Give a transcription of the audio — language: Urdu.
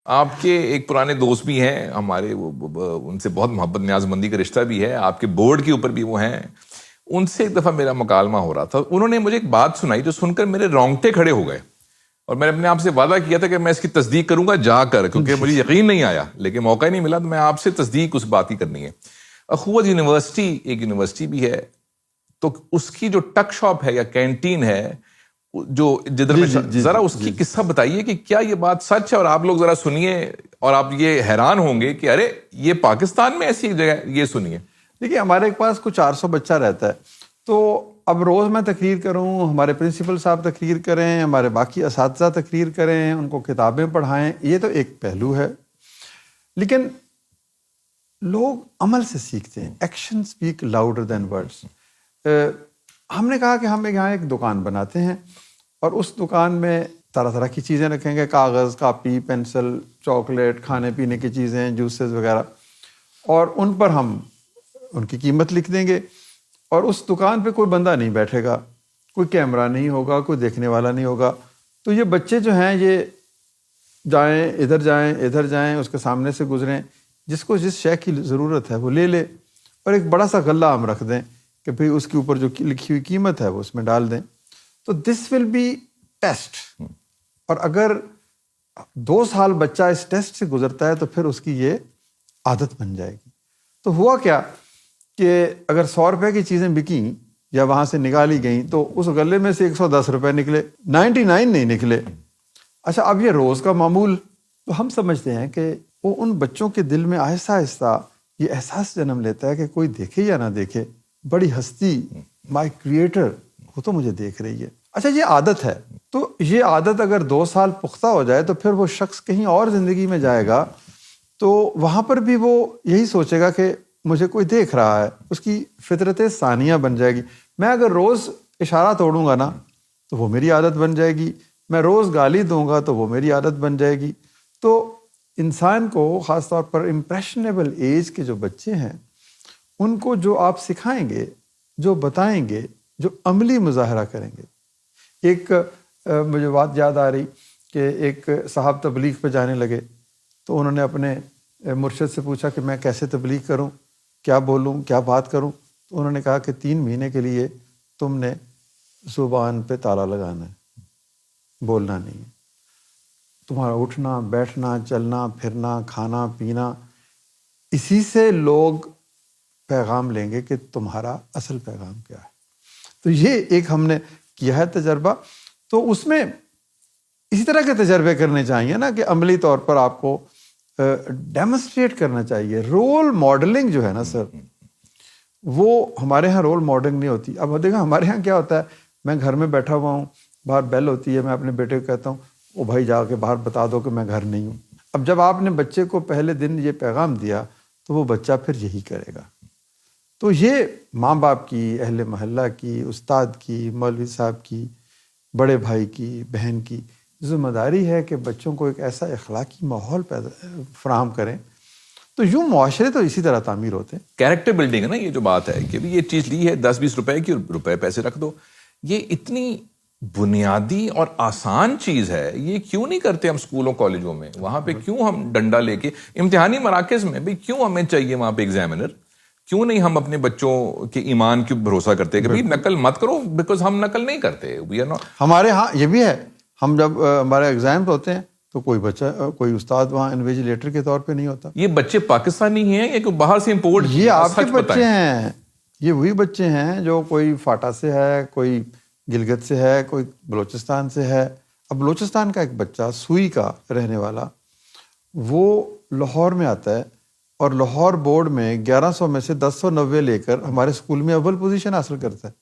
آپ کے ایک پرانے دوست بھی ہیں ہمارے، ان سے بہت محبت نیاز مندی کا رشتہ بھی ہے، آپ کے بورڈ کے اوپر بھی وہ ہیں. ان سے ایک دفعہ میرا مکالمہ ہو رہا تھا، انہوں نے مجھے ایک بات سنائی جو سن کر میرے رونگٹے کھڑے ہو گئے، اور میں نے اپنے آپ سے وعدہ کیا تھا کہ میں اس کی تصدیق کروں گا جا کر، کیونکہ مجھے یقین نہیں آیا لیکن موقع ہی نہیں ملا، تو میں آپ سے تصدیق اس بات کی کرنی ہے. اخوت یونیورسٹی ایک یونیورسٹی بھی ہے، تو اس کی جو ٹک شاپ ہے یا کینٹین ہے جو جدھر میں، ذرا اس کی قصہ بتائیے کہ کیا یہ بات سچ ہے، اور آپ لوگ ذرا سنیے اور آپ یہ حیران ہوں گے کہ ارے یہ پاکستان میں ایسی ایک جگہ، یہ سنیے. دیکھیے ہمارے پاس کچھ 400 بچہ رہتا ہے، تو اب روز میں تقریر کروں، ہمارے پرنسپل صاحب تقریر کریں، ہمارے باقی اساتذہ تقریر کریں، ان کو کتابیں پڑھائیں، یہ تو ایک پہلو ہے. لیکن لوگ عمل سے سیکھتے ہیں، action speak louder than words. ہم نے کہا کہ ہم یہاں ایک دکان بناتے ہیں اور اس دکان میں طرح طرح کی چیزیں رکھیں گے، کاغذ، کاپی، پینسل، چاکلیٹ، کھانے پینے کی چیزیں، جوسز وغیرہ، اور ان پر ہم ان کی قیمت لکھ دیں گے. اور اس دکان پہ کوئی بندہ نہیں بیٹھے گا، کوئی کیمرہ نہیں ہوگا، کوئی دیکھنے والا نہیں ہوگا. تو یہ بچے جو ہیں یہ جائیں ادھر جائیں، اس کے سامنے سے گزریں، جس کو جس شے کی ضرورت ہے وہ لے لے، اور ایک بڑا سا غلہ ہم رکھ دیں کہ بھئی اس کے اوپر جو لکھی ہوئی قیمت ہے وہ اس میں ڈال دیں. تو دس ول بی ٹیسٹ، اور اگر 2 سال بچہ اس ٹیسٹ سے گزرتا ہے تو پھر اس کی یہ عادت بن جائے گی. تو ہوا کیا کہ اگر 100 روپے کی چیزیں بکیں یا وہاں سے نکالی گئیں تو اس غلے میں سے 110 روپے نکلے، 99 نہیں نکلے. اچھا اب یہ روز کا معمول. تو ہم سمجھتے ہیں کہ وہ ان بچوں کے دل میں آہستہ آہستہ یہ احساس جنم لیتا ہے کہ کوئی دیکھے یا نہ دیکھے، بڑی ہستی، مائی کریٹر، وہ تو مجھے دیکھ رہی ہے. اچھا یہ عادت ہے، تو یہ عادت اگر 2 سال پختہ ہو جائے تو پھر وہ شخص کہیں اور زندگی میں جائے گا تو وہاں پر بھی وہ یہی سوچے گا کہ مجھے کوئی دیکھ رہا ہے. اس کی فطرت ثانیہ بن جائے گی. میں اگر روز اشارہ توڑوں گا نا تو وہ میری عادت بن جائے گی، میں روز گالی دوں گا تو وہ میری عادت بن جائے گی. تو انسان کو خاص طور پر امپریشنیبل ایج کے جو بچے ہیں ان کو جو آپ سکھائیں گے، جو بتائیں گے، جو عملی مظاہرہ کریں گے. ایک مجھے بات یاد آ رہی کہ ایک صاحب تبلیغ پہ جانے لگے، تو انہوں نے اپنے مرشد سے پوچھا کہ میں کیسے تبلیغ کروں، کیا بولوں، کیا بات کروں. تو انہوں نے کہا کہ 3 مہینے کے لیے تم نے زبان پہ تالا لگانا ہے، بولنا نہیں ہے. تمہارا اٹھنا بیٹھنا چلنا پھرنا کھانا پینا، اسی سے لوگ پیغام لیں گے کہ تمہارا اصل پیغام کیا ہے. تو یہ ایک ہم نے کیا ہے تجربہ. تو اس میں اسی طرح کے تجربے کرنے چاہیے نا کہ عملی طور پر آپ کو ڈیمونسٹریٹ کرنا چاہیے. رول ماڈلنگ جو ہے نا سر، وہ ہمارے ہاں رول ماڈلنگ نہیں ہوتی. اب دیکھیں ہمارے ہاں کیا ہوتا ہے، میں گھر میں بیٹھا ہوا ہوں، باہر بیل ہوتی ہے، میں اپنے بیٹے کو کہتا ہوں او بھائی جا کے باہر بتا دو کہ میں گھر نہیں ہوں. اب جب آپ نے بچے کو پہلے دن یہ پیغام دیا تو وہ بچہ پھر یہی کرے گا. تو یہ ماں باپ کی، اہل محلہ کی، استاد کی، مولوی صاحب کی، بڑے بھائی کی، بہن کی ذمہ داری ہے کہ بچوں کو ایک ایسا اخلاقی ماحول فراہم کریں. تو یوں معاشرے تو اسی طرح تعمیر ہوتے ہیں. کیریکٹر بلڈنگ ہے نا یہ جو بات ہے کہ یہ چیز لی ہے 10-20 روپے کی، روپے پیسے رکھ دو. یہ اتنی بنیادی اور آسان چیز ہے، یہ کیوں نہیں کرتے ہم اسکولوں کالجوں میں؟ وہاں پہ کیوں ہم ڈنڈا لے کے امتحانی مراکز میں بھی کیوں ہمیں چاہیے وہاں پہ ایگزامینر؟ کیوں نہیں ہم اپنے بچوں کے ایمان کی بھروسہ کرتے کہ بھائی نقل مت کرو، بیکاز ہم نقل نہیں کرتے. ہمارے ہاں یہ بھی ہے، ہم جب ہمارے ایگزام ہوتے ہیں تو کوئی بچہ، کوئی استاد وہاں انویجیلیٹر کے طور پہ نہیں ہوتا. یہ بچے پاکستانی ہیں یا کوئی باہر سے امپورٹ؟ یہ آپ کے بچے ہیں، یہ وہی بچے ہیں جو کوئی فاٹا سے ہے، کوئی گلگت سے ہے، کوئی بلوچستان سے ہے. اب بلوچستان کا ایک بچہ سوئی کا رہنے والا، وہ لاہور میں آتا ہے اور لاہور بورڈ میں 1100 میں سے 1090 لے کر ہمارے اسکول میں اول پوزیشن حاصل کرتا ہے.